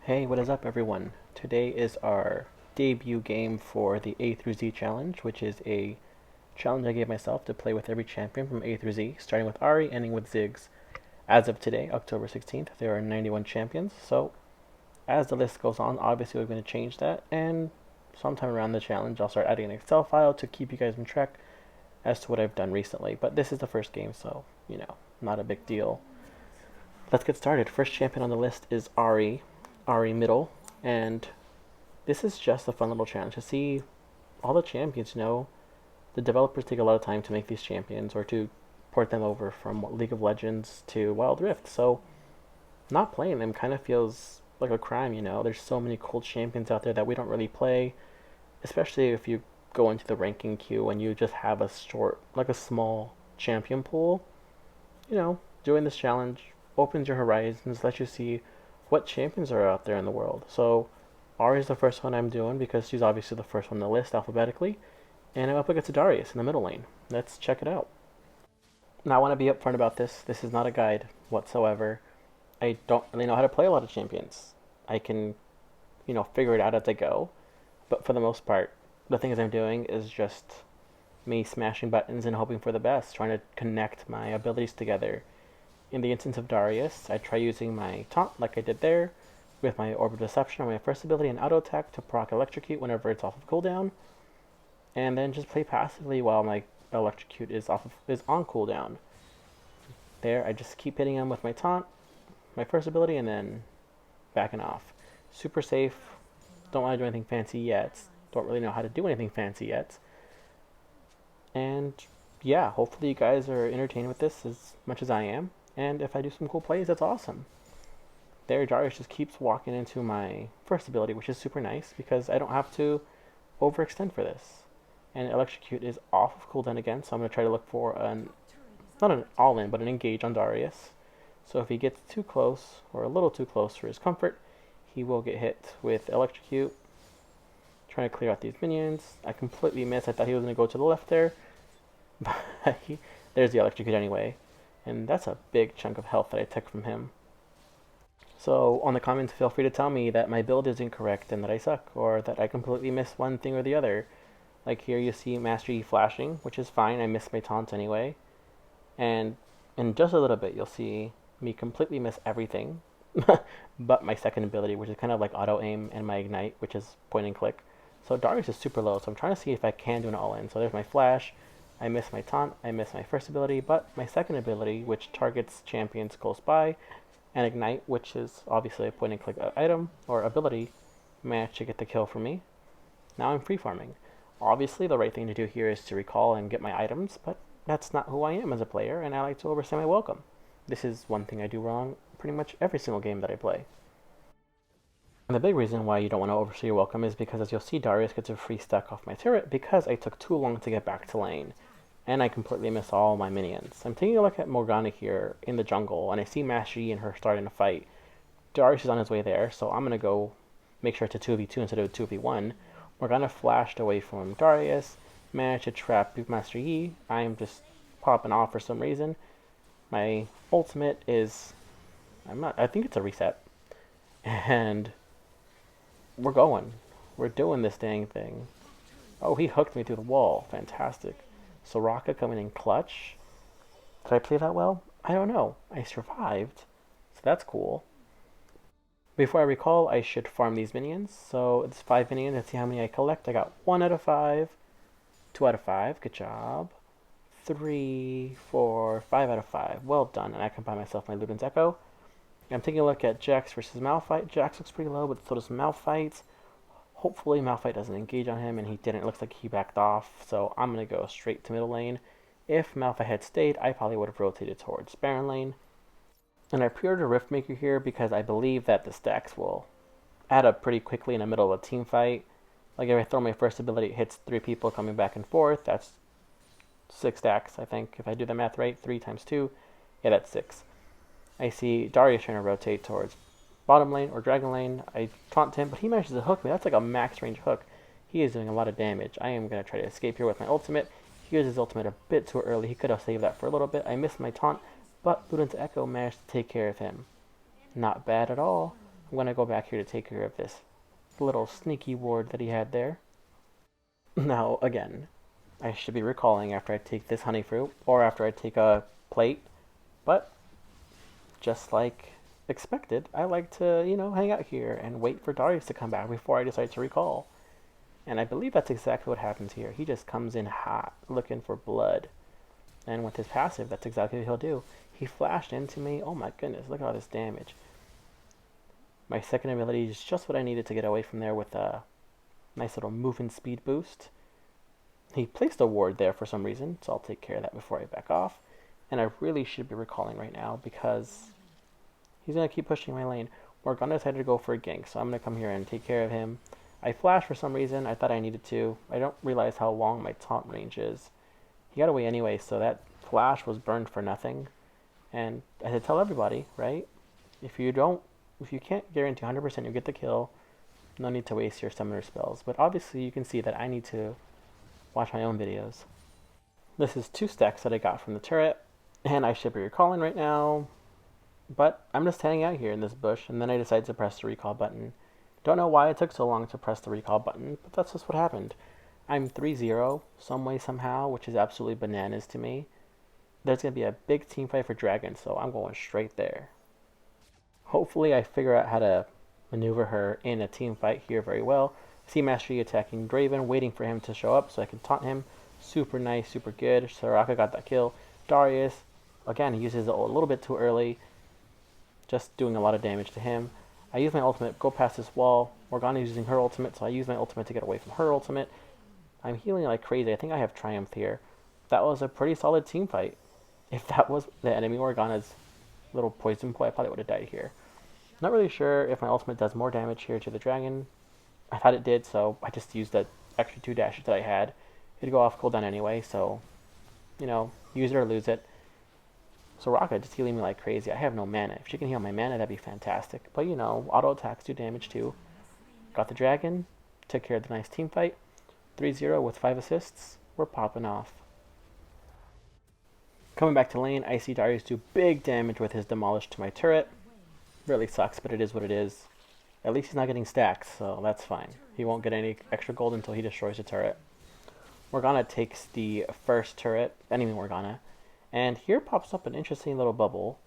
Hey, what is up, everyone? Today is our debut game for the A through Z challenge, which is a challenge I gave myself to play with every champion from A through Z, starting with Ahri, ending with Ziggs. As of today, October 16th, there are 91 champions, so as the list goes on, obviously we're going to change that, and sometime around the challenge, I'll start adding an Excel file to keep you guys on track as to what I've done recently. But this is the first game, so, not a big deal. Let's get started. First champion on the list is Ahri middle, and this is just a fun little challenge to see all the champions. The developers take a lot of time to make these champions or to port them over from League of Legends to Wild Rift. So not playing them kind of feels like a crime. There's so many cool champions out there that we don't really play, especially if you go into the ranking queue and you just have like a small champion pool. Doing this challenge opens your horizons, lets you see what champions are out there in the world. So Ahri is the first one I'm doing because she's obviously the first one on the list alphabetically, and I'm up against Darius in the middle lane. Let's check it out. Now I want to be upfront about this. This is not a guide whatsoever. I don't really know how to play a lot of champions. I can, figure it out as I go, but for the most part, the things I'm doing is just me smashing buttons and hoping for the best, trying to connect my abilities together. In the instance of Darius, I try using my taunt like I did there, with my Orb of Deception on my first ability and auto attack to proc Electrocute whenever it's off of cooldown, and then just play passively while my Electrocute is on cooldown. There, I just keep hitting him with my taunt, my first ability, and then backing off. Super safe. Don't want to do anything fancy yet. Don't really know how to do anything fancy yet. And yeah, hopefully you guys are entertained with this as much as I am. And if I do some cool plays, that's awesome. There, Darius just keeps walking into my first ability, which is super nice because I don't have to overextend for this. And Electrocute is off of cooldown again, so I'm going to try to look for not an all-in, but an engage on Darius. So if he gets too close, or a little too close for his comfort, he will get hit with Electrocute. Trying to clear out these minions. I completely missed. I thought he was going to go to the left there. But there's the Electrocute anyway. And that's a big chunk of health that I took from him. So on the comments, feel free to tell me that my build is incorrect and that I suck, or that I completely missed one thing or the other. Like here you see Master Yi flashing, which is fine. I missed my taunt anyway. And in just a little bit, you'll see me completely miss everything but my second ability, which is kind of like auto aim, and my ignite, which is point and click. So Darius is super low, so I'm trying to see if I can do an all-in. So there's my flash. I miss my taunt, I miss my first ability, but my second ability, which targets champions close by, and ignite, which is obviously a point and click item or ability, managed to get the kill for me. Now I'm free farming. Obviously the right thing to do here is to recall and get my items, but that's not who I am as a player, and I like to overstay my welcome. This is one thing I do wrong pretty much every single game that I play. And the big reason why you don't want to overstay your welcome is because, as you'll see, Darius gets a free stack off my turret because I took too long to get back to lane. And I completely miss all my minions. I'm taking a look at Morgana here in the jungle, and I see Master Yi and her starting to fight. Darius is on his way there, so I'm going to go make sure it's a 2v2 instead of a 2v1. Morgana flashed away from Darius, managed to trap Master Yi. I'm just popping off for some reason. My ultimate is... I think it's a reset. And we're going. We're doing this dang thing. Oh, he hooked me through the wall. Fantastic. Soraka coming in clutch. Did I play that well? I don't know. I survived, so that's cool. Before I recall, I should farm these minions. So it's 5 minions. Let's see how many I collect. I got 1 out of 5, 2 out of 5. Good job. 3, 4, 5 out of 5. Well done. And I can buy myself my Luden's Echo. I'm taking a look at Jax versus Malphite. Jax looks pretty low, but so does Malphite. Hopefully Malphite doesn't engage on him, and he didn't. It looks like he backed off, so I'm going to go straight to middle lane. If Malphite had stayed, I probably would have rotated towards Baron lane. And I pre-ordered Rift Maker here because I believe that the stacks will add up pretty quickly in the middle of a team fight. Like if I throw my first ability, it hits 3 people coming back and forth. That's 6 stacks, I think. If I do the math right, 3 times 2, yeah, that's 6. I see Darius trying to rotate towards bottom lane or dragon lane. I taunt him, but he manages to hook me. That's like a max range hook. He is doing a lot of damage. I am going to try to escape here with my ultimate. He used his ultimate a bit too early. He could have saved that for a little bit. I missed my taunt, but Luden's Echo managed to take care of him. Not bad at all. I'm going to go back here to take care of this little sneaky ward that he had there. Now, again, I should be recalling after I take this honey fruit or after I take a plate, but just like expected, I like to, hang out here and wait for Darius to come back before I decide to recall. And I believe that's exactly what happens here. He just comes in hot, looking for blood. And with his passive, that's exactly what he'll do. He flashed into me. Oh my goodness, look at all this damage. My second ability is just what I needed to get away from there with a nice little movement speed boost. He placed a ward there for some reason, so I'll take care of that before I back off. And I really should be recalling right now because he's going to keep pushing my lane. Morgana decided to go for a gank, so I'm going to come here and take care of him. I flashed for some reason. I thought I needed to. I don't realize how long my taunt range is. He got away anyway, so that flash was burned for nothing. And I had to tell everybody, right? If you can't guarantee 100% you get the kill, no need to waste your summoner spells. But obviously you can see that I need to watch my own videos. This is 2 stacks that I got from the turret, and I should be recalling right now. But I'm just hanging out here in this bush, and then I decided to press the recall button. Don't know why it took so long to press the recall button, but that's just what happened. I'm 3-0, some way, somehow, which is absolutely bananas to me. There's going to be a big team fight for Dragon, so I'm going straight there. Hopefully I figure out how to maneuver her in a team fight here very well. See Mastery attacking Draven, waiting for him to show up so I can taunt him. Super nice, super good. Soraka got that kill. Darius, again, he uses it a little bit too early. Just doing a lot of damage to him. I use my ultimate, go past this wall. Morgana is using her ultimate, so I use my ultimate to get away from her ultimate. I'm healing like crazy. I think I have Triumph here. That was a pretty solid team fight. If that was the enemy Morgana's little poison boy, I probably would have died here. Not really sure if my ultimate does more damage here to the dragon. I thought it did, so I just used the extra 2 dashes that I had. It'd go off cooldown anyway, so, use it or lose it. Soraka just healing me like crazy. I have no mana. If she can heal my mana, that'd be fantastic. But, auto attacks do damage too. Got the dragon. Took care of the nice team fight. 3-0 with 5 assists. We're popping off. Coming back to lane, I see Darius do big damage with his demolish to my turret. Really sucks, but it is what it is. At least he's not getting stacks, so that's fine. He won't get any extra gold until he destroys the turret. Morgana takes the first turret, enemy Morgana, and here pops up an interesting little bubble.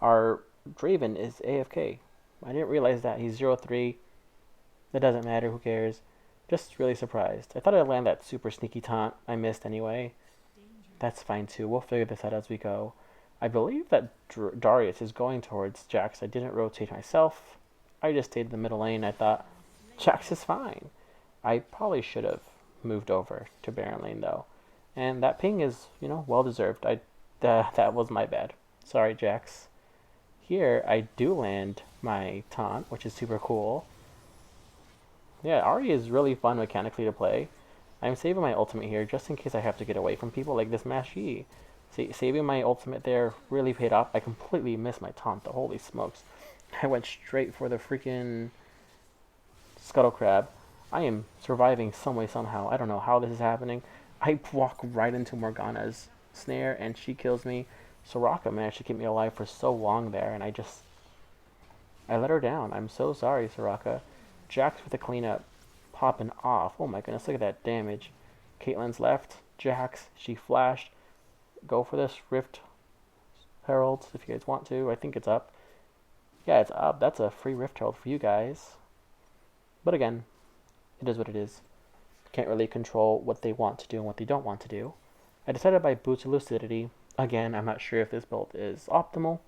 Our Draven is AFK. I didn't realize that. He's 0-3. That doesn't matter, who cares? Just really surprised. I thought I'd land that super sneaky taunt. I missed anyway. That's fine too. We'll figure this out as we go. I believe that Darius is going towards Jax. I didn't rotate myself. I just stayed in the middle lane. I thought, Jax is fine. I probably should have moved over to Baron lane though. And that ping is, well deserved. That was my bad. Sorry, Jax. Here, I do land my taunt, which is super cool. Yeah, Ahri is really fun mechanically to play. I'm saving my ultimate here just in case I have to get away from people like this Mashi. Saving my ultimate there really paid off. I completely missed my taunt, though. Holy smokes. I went straight for the freaking Scuttle Crab. I am surviving some way, somehow. I don't know how this is happening. I walk right into Morgana's snare, and she kills me. Soraka managed to keep me alive for so long there, and I let her down. I'm so sorry, Soraka. Jax with the cleanup. Popping off. Oh my goodness, look at that damage. Caitlyn's left. Jax, she flashed. Go for this Rift Herald if you guys want to. I think it's up. Yeah, it's up. That's a free Rift Herald for you guys. But again, it is what it is. Can't really control what they want to do and what they don't want to do. I decided by Boots of Lucidity. Again, I'm not sure if this build is optimal.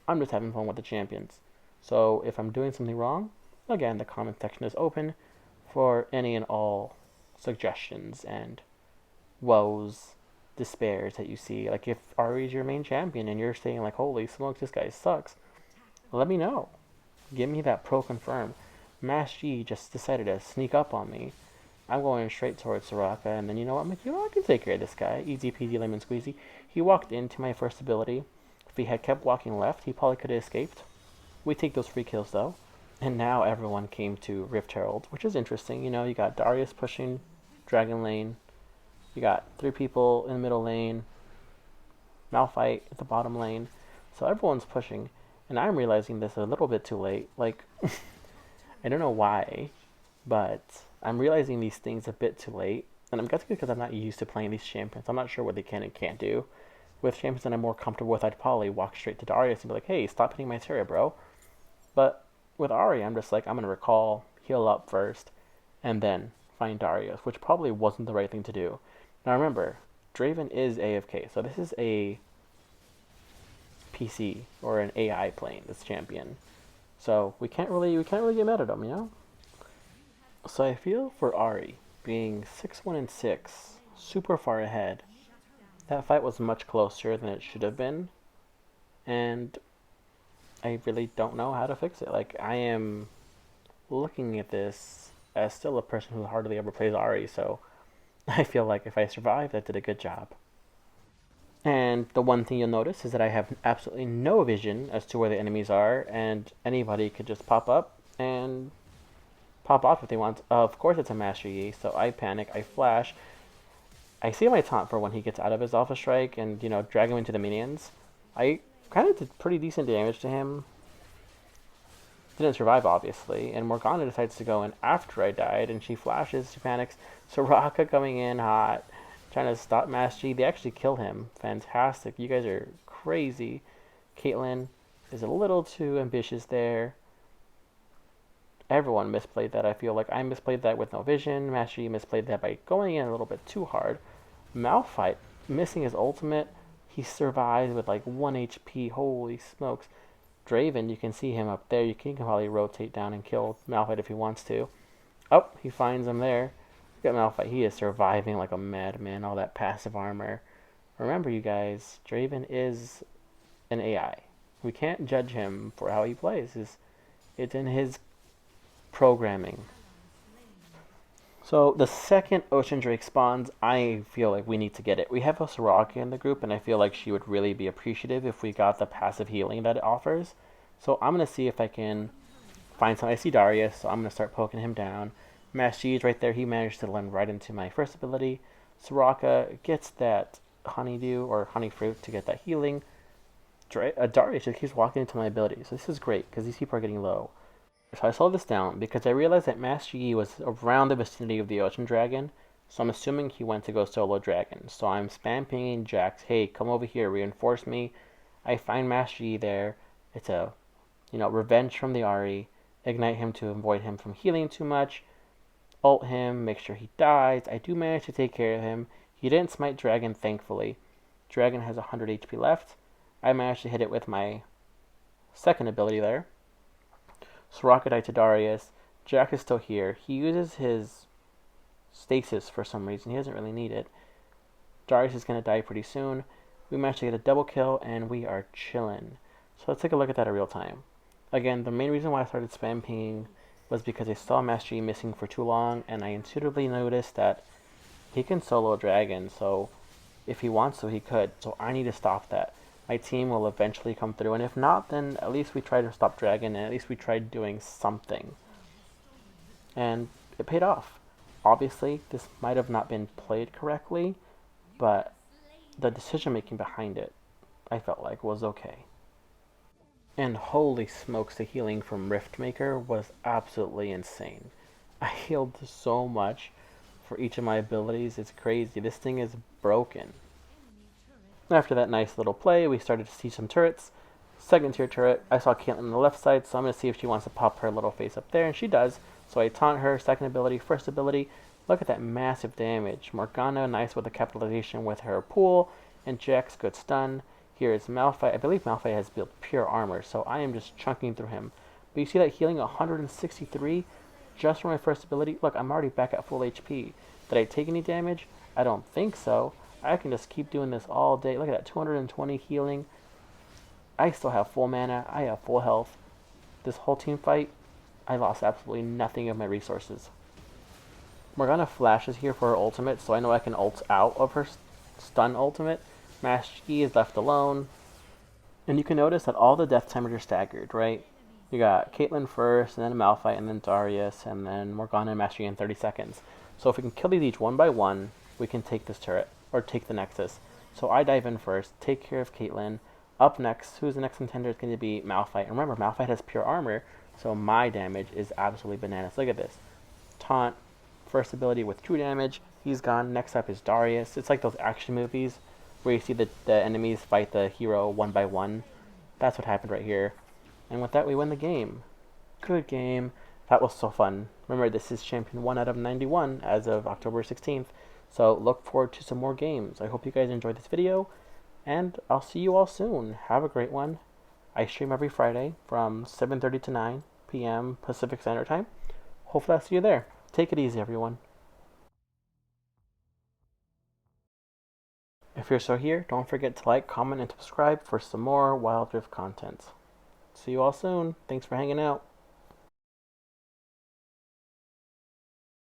I'm just having fun with the champions. So if I'm doing something wrong, again, the comment section is open for any and all suggestions and woes, despairs that you see. Like if Ahri is your main champion and you're saying like, holy smokes, this guy sucks, let me know. Give me that pro confirm. Mass G just decided to sneak up on me. I'm going straight towards Soraka, and then I'm like, I can take care of this guy. Easy peasy lemon squeezy. He walked into my first ability. If he had kept walking left, he probably could have escaped. We take those free kills though. And now everyone came to Rift Herald, which is interesting. You got Darius pushing Dragon lane. You got 3 people in the middle lane. Malphite at the bottom lane. So everyone's pushing. And I'm realizing this a little bit too late. Like, I don't know why, but I'm realizing these things a bit too late. And I'm guessing because I'm not used to playing these champions. I'm not sure what they can and can't do. With champions that I'm more comfortable with, I'd probably walk straight to Darius and be like, hey, stop hitting my turret, bro. But with Ahri, I'm just like, I'm going to recall, heal up first, and then find Darius, which probably wasn't the right thing to do. Now remember, Draven is AFK, so this is a PC or an AI playing this champion. So we can't really get mad at him, you know? So I feel for Ahri being 6-1 and 6, super far ahead. That fight was much closer than it should have been, and I really don't know how to fix it. Like, I am looking at this as still a person who hardly ever plays Ahri, so I feel like if I survived, I did a good job. And the one thing you'll notice is that I have absolutely no vision as to where the enemies are, and anybody could just pop up and pop off if they want. Of course it's a Master Yi, so I panic, I flash. I see my taunt for when he gets out of his Alpha Strike and, drag him into the minions. I kind of did pretty decent damage to him. Didn't survive, obviously, and Morgana decides to go in after I died, and she flashes, she panics. Soraka coming in hot, trying to stop Master Yi. They actually kill him. Fantastic. You guys are crazy. Caitlyn is a little too ambitious there. Everyone misplayed that, I feel like. I misplayed that with no vision. Master Yi misplayed that by going in a little bit too hard. Malphite missing his ultimate. He survives with like 1 HP. Holy smokes. Draven, you can see him up there. You can probably rotate down and kill Malphite if he wants to. Oh, he finds him there. Look at Malphite. He is surviving like a madman. All that passive armor. Remember, you guys, Draven is an AI. We can't judge him for how he plays. It's in his programming. So the second Ocean Drake spawns, I feel like we need to get it. We have a Soraka in the group, and I feel like she would really be appreciative if we got the passive healing that it offers. So I'm going to see if I can find some. I see Darius, so I'm going to start poking him down. Master Yi is right there. He managed to land right into my first ability. Soraka gets that honeydew or honey fruit to get that healing. Darius just keeps walking into my ability. So this is great because these people are getting low. So I slowed this down because I realized that Master Yi was around the vicinity of the Ocean Dragon, so I'm assuming he went to go solo dragon. So I'm spam pinging Jax, hey, come over here, reinforce me. I find Master Yi there. It's a, revenge from the Ahri. Ignite him to avoid him from healing too much. Ult him, make sure he dies. I do manage to take care of him. He didn't smite Dragon, thankfully. Dragon has 100 HP left. I managed to hit it with my second ability there. Soraka died to Darius. Jack is still here. He uses his stasis for some reason. He doesn't really need it. Darius is going to die pretty soon. We managed to get a double kill, and we are chilling. So let's take a look at that in real time. Again, the main reason why I started spam pinging was because I saw Master Yi missing for too long, and I intuitively noticed that he can solo a dragon, so if he wants to, he could. So I need to stop that. My team will eventually come through, and if not, then at least we tried to stop Dragon, and at least we tried doing something. And it paid off. Obviously, this might have not been played correctly, but the decision making behind it, I felt like, was okay. And holy smokes, the healing from Riftmaker was absolutely insane. I healed so much for each of my abilities, it's crazy. This thing is broken. After that nice little play, we started to see some turrets. Second tier turret, I saw Caitlyn on the left side, so I'm going to see if she wants to pop her little face up there, and she does. So I taunt her, second ability, first ability. Look at that massive damage. Morgana, nice with the capitalization with her pool, and Jax, good stun. Here is Malphite. I believe Malphite has built pure armor, so I am just chunking through him. But you see that healing 163 just from my first ability? Look, I'm already back at full HP. Did I take any damage? I don't think so. I can just keep doing this all day. Look at that, 220 healing. I still have full mana. I have full health. This whole team fight, I lost absolutely nothing of my resources. Morgana flashes here for her ultimate, so I know I can ult out of her stun ultimate. Master Yi is left alone. And you can notice that all the death timers are staggered, right? You got Caitlyn first, and then Malphite, and then Darius, and then Morgana and Master Yi in 30 seconds. So if we can kill these each one by one, we can take this turret, or take the Nexus. So I dive in first, take care of Caitlyn, Up next, who's the next contender is going to be Malphite. And remember, Malphite has pure armor, so my damage is absolutely bananas. Look at this. Taunt, first ability with true damage. He's gone. Next up is Darius. It's like those action movies where you see the enemies fight the hero one by one. That's what happened right here. And with that, we win the game. Good game. That was so fun. Remember, this is Champion 1 out of 91 as of October 16th. So look forward to some more games. I hope you guys enjoyed this video, and I'll see you all soon. Have a great one. I stream every Friday from 7:30 to 9 p.m. Pacific Standard Time. Hopefully I'll see you there. Take it easy, everyone. If you're still here, don't forget to like, comment, and subscribe for some more Wild Rift content. See you all soon. Thanks for hanging out.